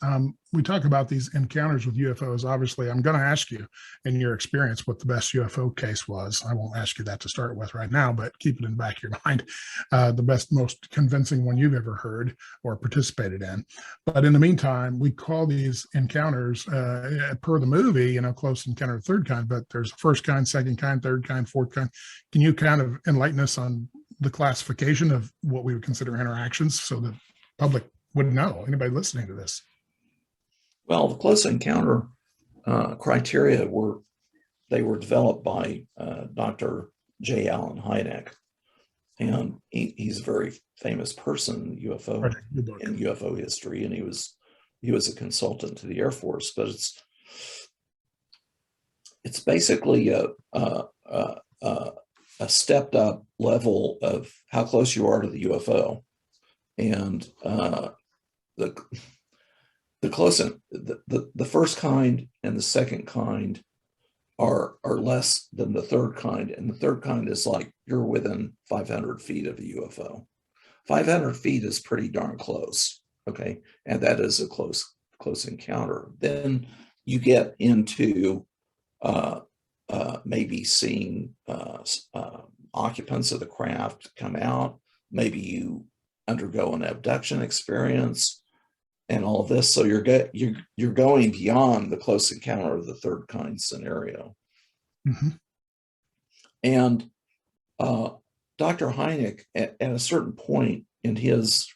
We talk about these encounters with UFOs. Obviously, I'm going to ask you, in your experience, what the best UFO case was. I won't ask you that to start with right now, but keep it in the back of your mind. The best, most convincing one you've ever heard or participated in. But in the meantime, we call these encounters, per the movie, close encounter of third kind, but there's first kind, second kind, third kind, fourth kind. Can you kind of enlighten us on the classification of what we would consider interactions so the public would know, anybody listening to this? Well, the close encounter criteria were developed by Dr. J. Allen Hynek, and he's a very famous person in UFO history, and he was a consultant to the Air Force. But it's basically a stepped up level of how close you are to the UFO, and the first kind and the second kind are less than the third kind, and the third kind is like you're within 500 feet of a UFO. 500 feet is pretty darn close, okay, and that is a close encounter. Then you get into maybe seeing occupants of the craft come out. Maybe you undergo an abduction experience and all of this. So you're going beyond the close encounter of the third kind scenario. Mm-hmm. And Dr. Hynek, at a certain point in his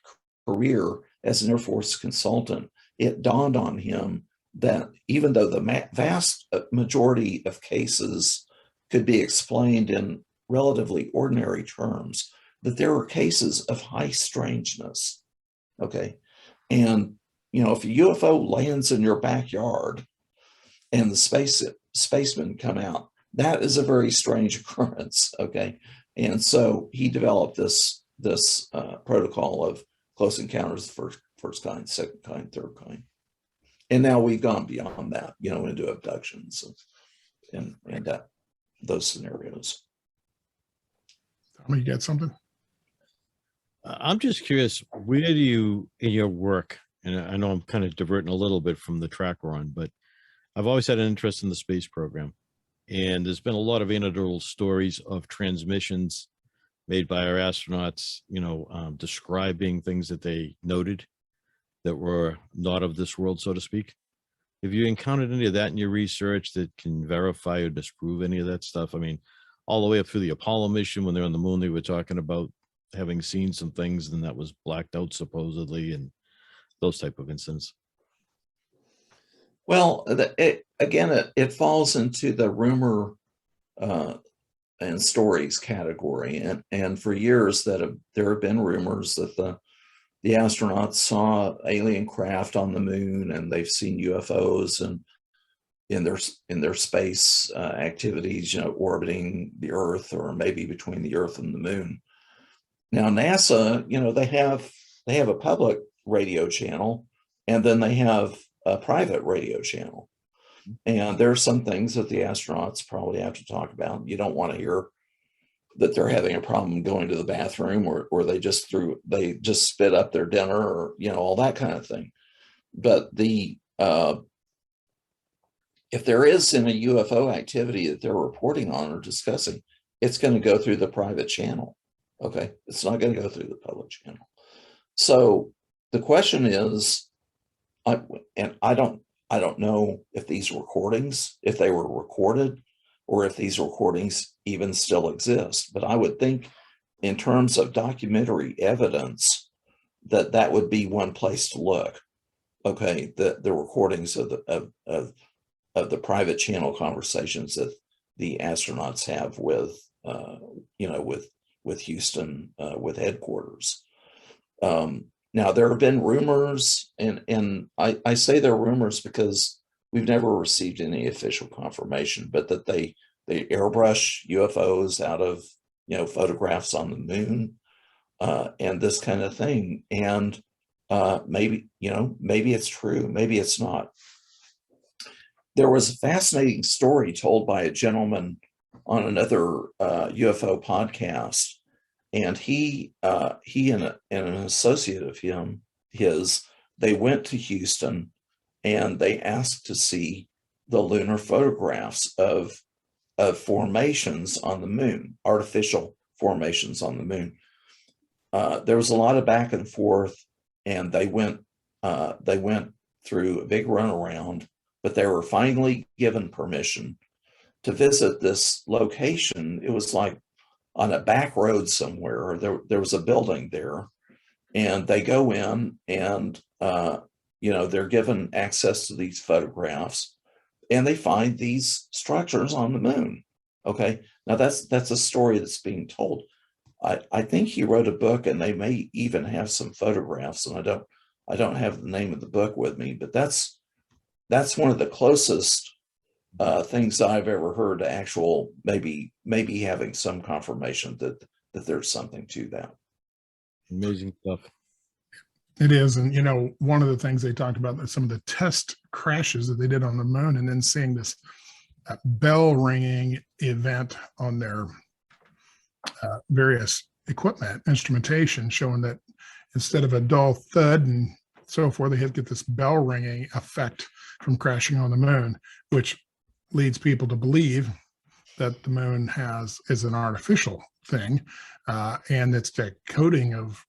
career as an Air Force consultant, it dawned on him that even though the vast majority of cases could be explained in relatively ordinary terms, that there are cases of high strangeness, okay? And, if a UFO lands in your backyard and the spacemen come out, that is a very strange occurrence, okay? And so he developed this protocol of close encounters, first kind, second kind, third kind. And now we've gone beyond that, into abductions and those scenarios. Tommy, you got something? I'm just curious, where do you, in your work, and I know I'm kind of diverting a little bit from the track we're on, but I've always had an interest in the space program. And there's been a lot of anecdotal stories of transmissions made by our astronauts, describing things that they noted that were not of this world, so to speak. Have you encountered any of that in your research that can verify or disprove any of that stuff? I mean, all the way up through the Apollo mission, when they're on the moon, they were talking about having seen some things and that was blacked out supposedly, and those type of incidents. Well, it falls into the rumor and stories category, and for years there have been rumors that the astronauts saw alien craft on the moon, and they've seen UFOs and in their space activities, orbiting the Earth or maybe between the Earth and the moon. Now NASA, they have a public radio channel, and then they have a private radio channel. And there are some things that the astronauts probably have to talk about. You don't want to hear that they're having a problem going to the bathroom, or they just spit up their dinner, or all that kind of thing. But if there is any UFO activity that they're reporting on or discussing, it's going to go through the private channel. Okay, it's not going to go through the public channel. So the question is, I don't know if these recordings, if they were recorded, or if these recordings even still exist. But I would think, in terms of documentary evidence, that would be one place to look. Okay, the recordings of the private channel conversations that the astronauts have with with Houston, with headquarters. Now, there have been rumors, and I say they're rumors because we've never received any official confirmation, but that they airbrush UFOs out of photographs on the moon, and this kind of thing. And maybe it's true, maybe it's not. There was a fascinating story told by a gentleman on another UFO podcast, and he and an associate of his, they went to Houston and they asked to see the lunar photographs of formations on the moon, artificial formations on the moon. There was a lot of back and forth, and they went through a big runaround, but they were finally given permission to visit this location. It was like on a back road somewhere. There was a building there, and they go in, and they're given access to these photographs, and they find these structures on the moon. Okay, now that's a story that's being told. I think he wrote a book, and they may even have some photographs, and I don't have the name of the book with me, but that's one of the closest things I've ever heard to actual maybe having some confirmation that there's something to that. Amazing stuff. It is. And, one of the things they talked about, some of the test crashes that they did on the moon, and then seeing this bell ringing event on their various equipment, instrumentation, showing that instead of a dull thud and so forth, they get this bell ringing effect from crashing on the moon, which leads people to believe that the moon is an artificial thing, and it's the coating of,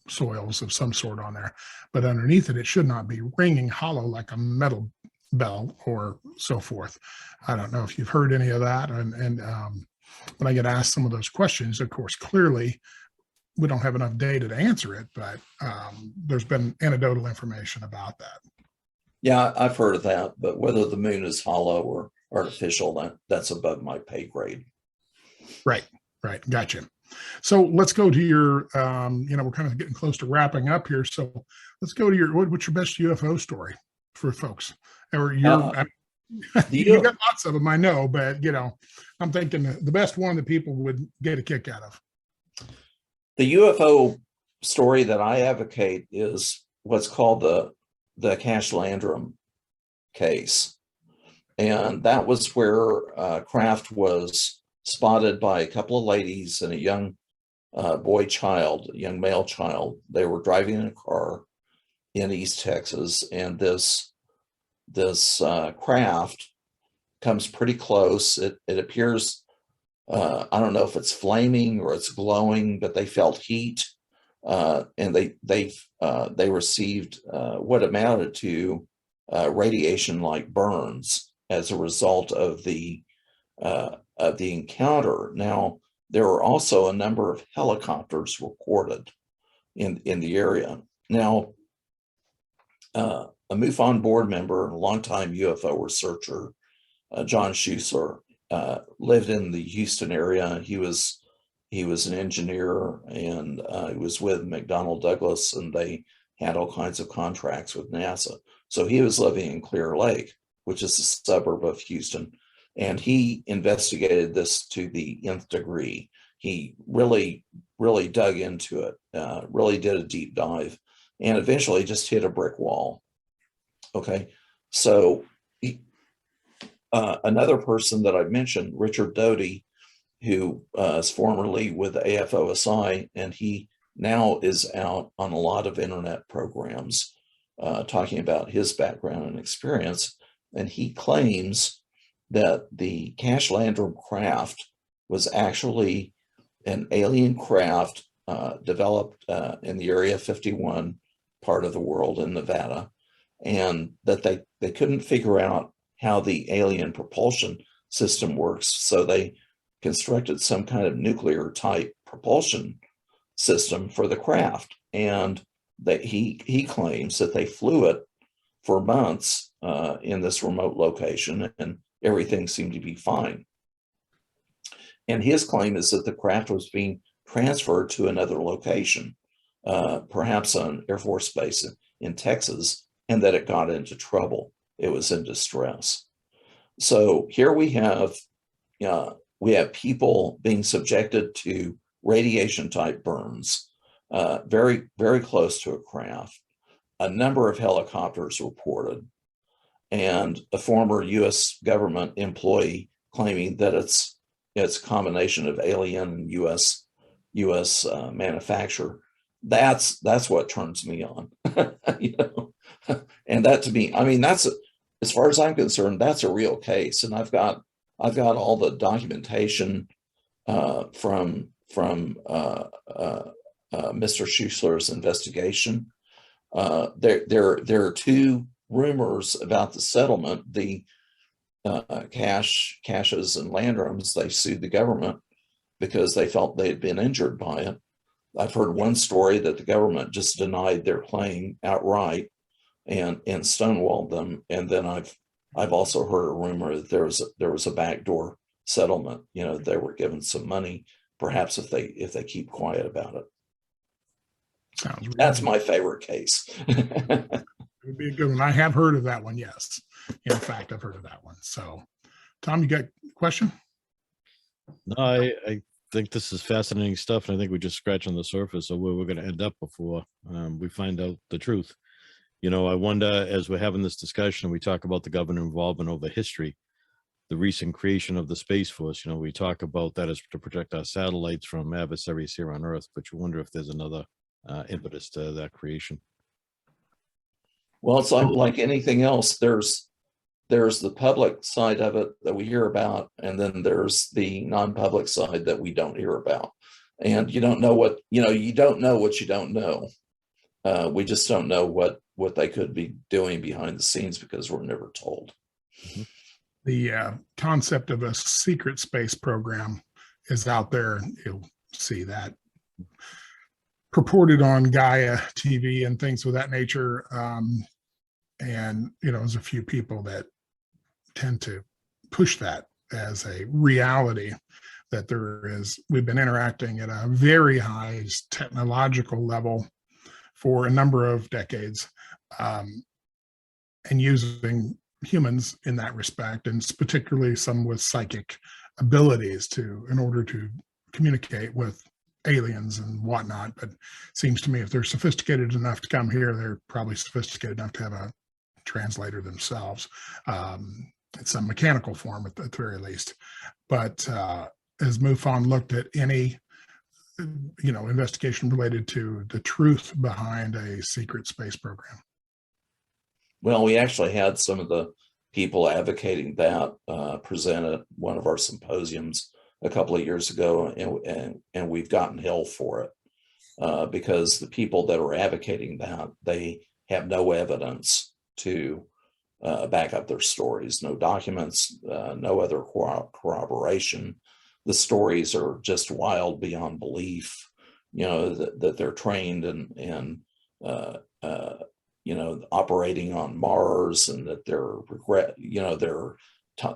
soils of some sort on there. But underneath it, it should not be ringing hollow like a metal bell or so forth. I don't know if you've heard any of that. And when I get asked some of those questions, of course, clearly we don't have enough data to answer it, but there's been anecdotal information about that. Yeah, I've heard of that, but whether the moon is hollow or artificial, that's above my pay grade. Right. Gotcha. So let's go to your, we're kind of getting close to wrapping up here. So let's go to what's your best UFO story for folks? Or you got lots of them, I know, but I'm thinking the best one that people would get a kick out of. The UFO story that I advocate is what's called the Cash Landrum case. And that was where craft was spotted by a couple of ladies and a young young male child. They were driving in a car in East Texas, and this craft comes pretty close. It appears, I don't know if it's flaming or it's glowing, but they felt heat, and they received what amounted to radiation like burns as a result of the encounter. Now, there were also a number of helicopters reported in the area. Now, a MUFON board member, a longtime UFO researcher, John Schuessler, lived in the Houston area. He was an engineer, and he was with McDonnell Douglas, and they had all kinds of contracts with NASA. So he was living in Clear Lake, which is a suburb of Houston. And he investigated this to the nth degree. He really, really dug into it, really did a deep dive, and eventually just hit a brick wall. Okay, so another person that I mentioned, Richard Doty, who is formerly with the AFOSI, and he now is out on a lot of internet programs talking about his background and experience. And he claims that the Cash Landrum craft was actually an alien craft developed in the Area 51 part of the world in Nevada, and that they couldn't figure out how the alien propulsion system works. So they constructed some kind of nuclear type propulsion system for the craft. And that he claims that they flew it for months in this remote location, and everything seemed to be fine. And his claim is that the craft was being transferred to another location, perhaps an Air Force base in Texas, and that it got into trouble. It was in distress. So here we have people being subjected to radiation type burns, very, very close to a craft. A number of helicopters reported, and a former U.S. government employee claiming that it's a combination of alien and U.S. Manufacturer. That's what turns me on, And that, to me, I mean, that's as far as I'm concerned, that's a real case, and I've got all the documentation from Mr. Schuessler's investigation. There are two rumors about the settlement. The Caches and Landrums, they sued the government because they felt they had been injured by it. I've heard one story that the government just denied their claim outright and stonewalled them. And then I've also heard a rumor that there was a backdoor settlement. They were given some money, perhaps if they keep quiet about it. That's my favorite case. It would be a good one. I have heard of that one. Yes. In fact, I've heard of that one. So, Tom, you got a question? No, I think this is fascinating stuff, and I think we're just scratching the surface of where we're going to end up before we find out the truth. I wonder, as we're having this discussion, we talk about the government involvement over history, the recent creation of the Space Force. We talk about that as to protect our satellites from adversaries here on Earth, but you wonder if there's another impetus to that creation. Well, it's like anything else. There's the public side of it that we hear about, and then there's the non-public side that we don't hear about. And you don't know what you don't know what you don't know. We just don't know what they could be doing behind the scenes because we're never told. The concept of a secret space program is out there. You'll see that purported on Gaia TV and things of that nature. And, there's a few people that tend to push that as a reality, that we've been interacting at a very high technological level for a number of decades, and using humans in that respect, and particularly some with psychic abilities in order to communicate with aliens and whatnot. But it seems to me if they're sophisticated enough to come here, they're probably sophisticated enough to have a translator themselves, in some mechanical form at the very least. But as MUFON looked at any investigation related to the truth behind a secret space program? Well, we actually had some of the people advocating that present at one of our symposiums a couple of years ago, and we've gotten hell for it because the people that are advocating that, they have no evidence to back up their stories, no documents, no other corroboration. The stories are just wild beyond belief, that they're trained and operating on Mars, and that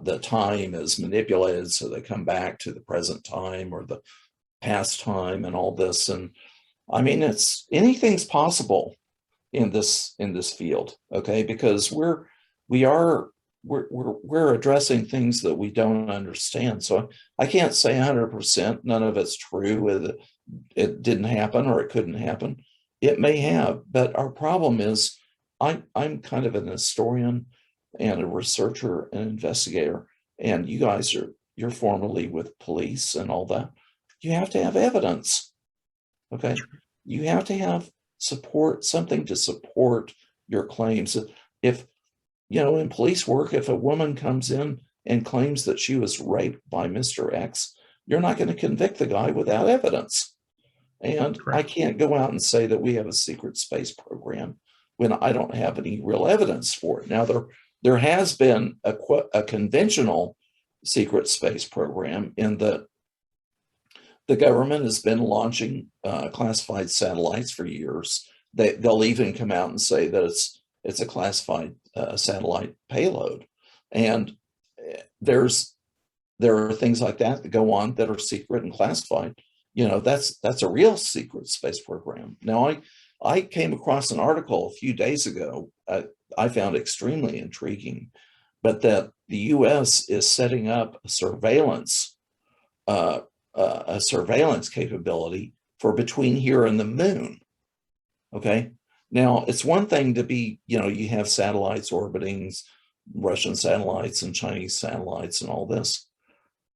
the time is manipulated so they come back to the present time or the past time and all this. And I mean, anything's possible in this field, okay? Because we're addressing things that we don't understand. So I can't say 100% none of it's true. It didn't happen or it couldn't happen. It may have, but our problem is I'm kind of an historian and a researcher and investigator, and you guys you're formerly with police and all that. You have to have evidence, okay? You have to have something to support your claims. If in police work, if a woman comes in and claims that she was raped by Mr. X, you're not going to convict the guy without evidence. And Correct. I can't go out and say that we have a secret space program when I don't have any real evidence for it. Now, there has been a conventional secret space program in that the government has been launching classified satellites for years. They'll even come out and say that it's a classified satellite payload. And there are things like that go on that are secret and classified. You know, that's a real secret space program. Now, I came across an article a few days ago I found extremely intriguing, but that the U.S. is setting up a surveillance capability for between here and the moon. Okay. Now, it's one thing to be, you know, you have satellites orbiting, Russian satellites and Chinese satellites and all this.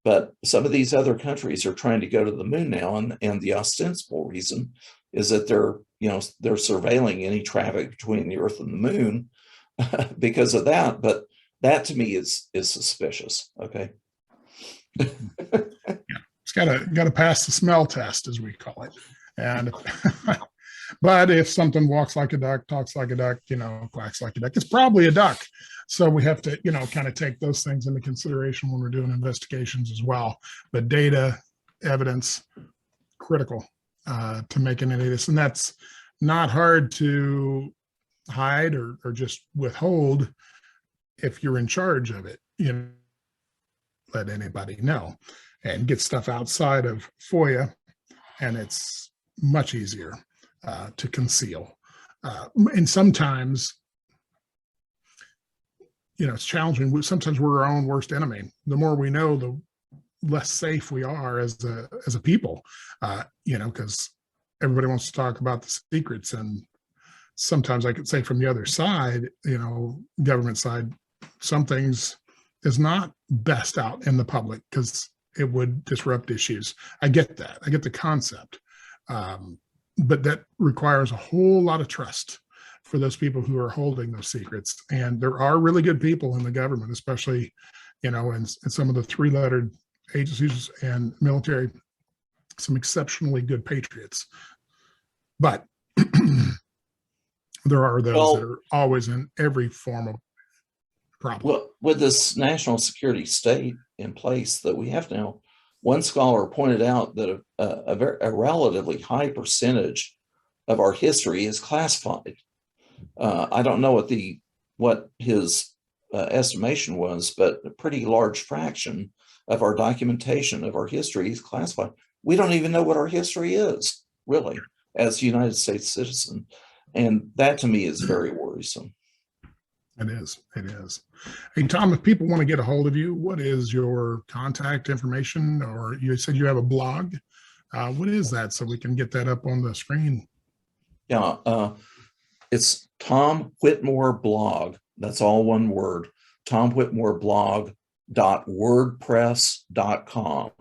But some of these other countries are trying to go to the moon now, and the ostensible reason is that they're surveilling any traffic between the Earth and the moon because of that. But that to me is suspicious. Okay. It's got to pass the smell test, as we call it. And but if something walks like a duck, talks like a duck, you know, quacks like a duck, it's probably a duck. So we have to, you know, kind of take those things into consideration when we're doing investigations as well. But data, evidence, critical to making any of this. And that's not hard to hide or just withhold if you're in charge of it. You know, let anybody know and get stuff outside of FOIA, and it's much easier to conceal. And sometimes, you know, it's challenging. Sometimes we're our own worst enemy. The more we know, the less safe we are as a people, you know, because everybody wants to talk about the secrets. And sometimes I could say from the other side, you know, government side, some things is not best out in the public because it would disrupt issues. I get that. I get the concept. But that requires a whole lot of trust for those people who are holding those secrets. And there are really good people in the government, especially, you know, in some of the three-lettered agencies and military, some exceptionally good patriots. But there are those that are always in every form of problem. Well, with this national security state in place that we have now, one scholar pointed out that a relatively high percentage of our history is classified. I don't know what his estimation was, but a pretty large fraction of our documentation of our history is classified. We don't even know what our history is, really, as a United States citizen. And that to me is very worrisome. It is. It is. Hey, Tom, if people want to get a hold of you, what is your contact information? Or you said you have a blog. What is that, so we can get that up on the screen? Yeah, it's Tom Whitmore blog. That's all one word. Tom Whitmore blog.wordpress.com.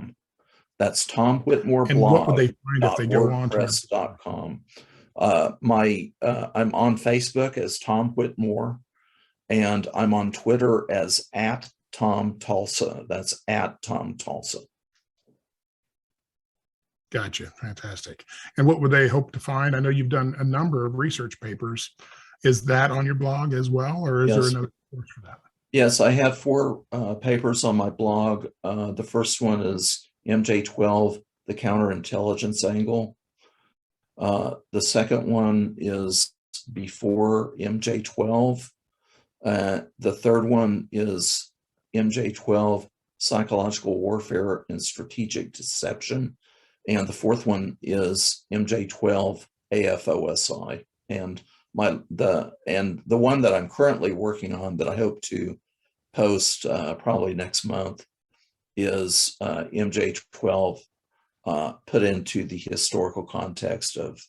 That's Tom Whitmore and blog. What would they find if they go on to WordPress.com. I'm on Facebook as Tom Whitmore, and I'm on Twitter as @TomTulsa. That's @TomTulsa. Gotcha. Fantastic. And what would they hope to find? I know you've done a number of research papers. Is that on your blog as well, or is there another source for that? Yes, I have 4 papers on my blog. The first one is MJ-12, the counterintelligence angle. The second one is before MJ-12. The third one is MJ-12, psychological warfare and strategic deception. And the fourth one is MJ-12 AFOSI. And the one that I'm currently working on that I hope to post probably next month is MJ-12 put into the historical context of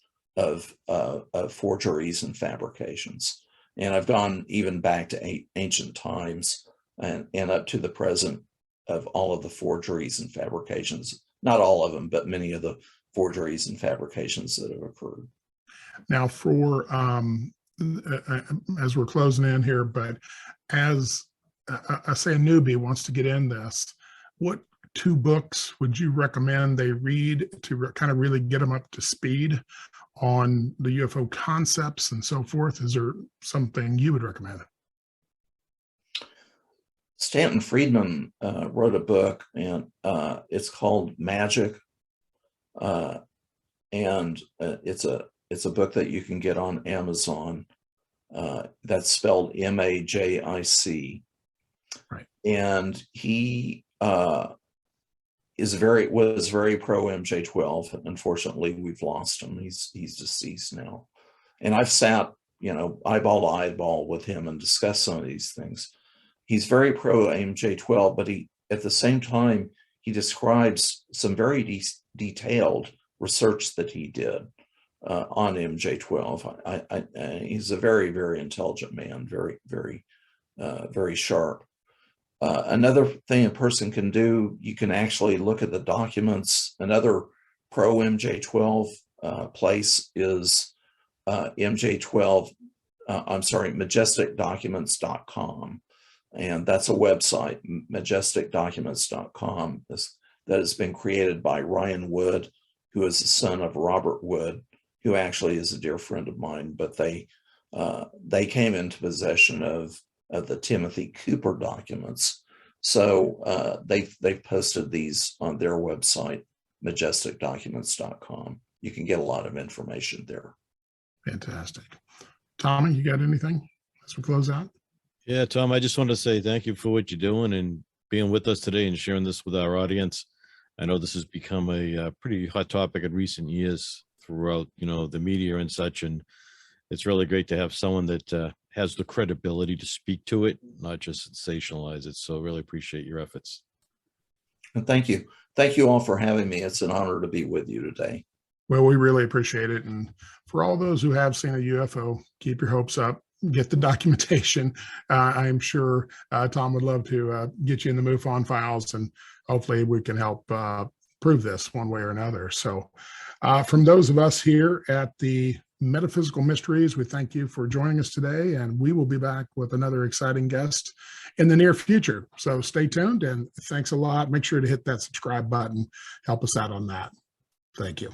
forgeries and fabrications. And I've gone even back to ancient times and up to the present of all of the forgeries and fabrications. Not all of them, but many of the forgeries and fabrications that have occurred. Now, for as we're closing in here, but as I say, a newbie wants to get in this, what 2 books would you recommend they read to kind of really get them up to speed on the UFO concepts and so forth? Is there something you would recommend? Stanton Friedman wrote a book, and it's called Magic, and it's a book that you can get on Amazon. That's spelled MAJIC. Right. And he was very pro MJ-12. Unfortunately, we've lost him. He's deceased now. And I've sat, eyeball to eyeball with him and discussed some of these things. He's very pro MJ-12, but at the same time, he describes some very detailed research that he did on MJ-12. He's a very, very intelligent man, very, very, very sharp. Another thing a person can do, you can actually look at the documents. Another pro MJ-12 place is majesticdocuments.com. And that's a website, majesticdocuments.com, that has been created by Ryan Wood, who is the son of Robert Wood, who actually is a dear friend of mine. But they came into possession of the Timothy Cooper documents. So they've posted these on their website, majesticdocuments.com. You can get a lot of information there. Fantastic. Tommy, you got anything as we close out? Yeah, Tom, I just want to say thank you for what you're doing and being with us today and sharing this with our audience. I know this has become a pretty hot topic in recent years throughout, the media and such. And it's really great to have someone that has the credibility to speak to it, not just sensationalize it. So really appreciate your efforts. And thank you. Thank you all for having me. It's an honor to be with you today. Well, we really appreciate it. And for all those who have seen a UFO, keep your hopes up. Get the documentation. I'm sure Tom would love to get you in the MUFON files, and hopefully we can help prove this one way or another. So from those of us here at the Metaphysical Mysteries, we thank you for joining us today, and we will be back with another exciting guest in the near future. So stay tuned, and thanks a lot. Make sure to hit that subscribe button. Help us out on that. Thank you.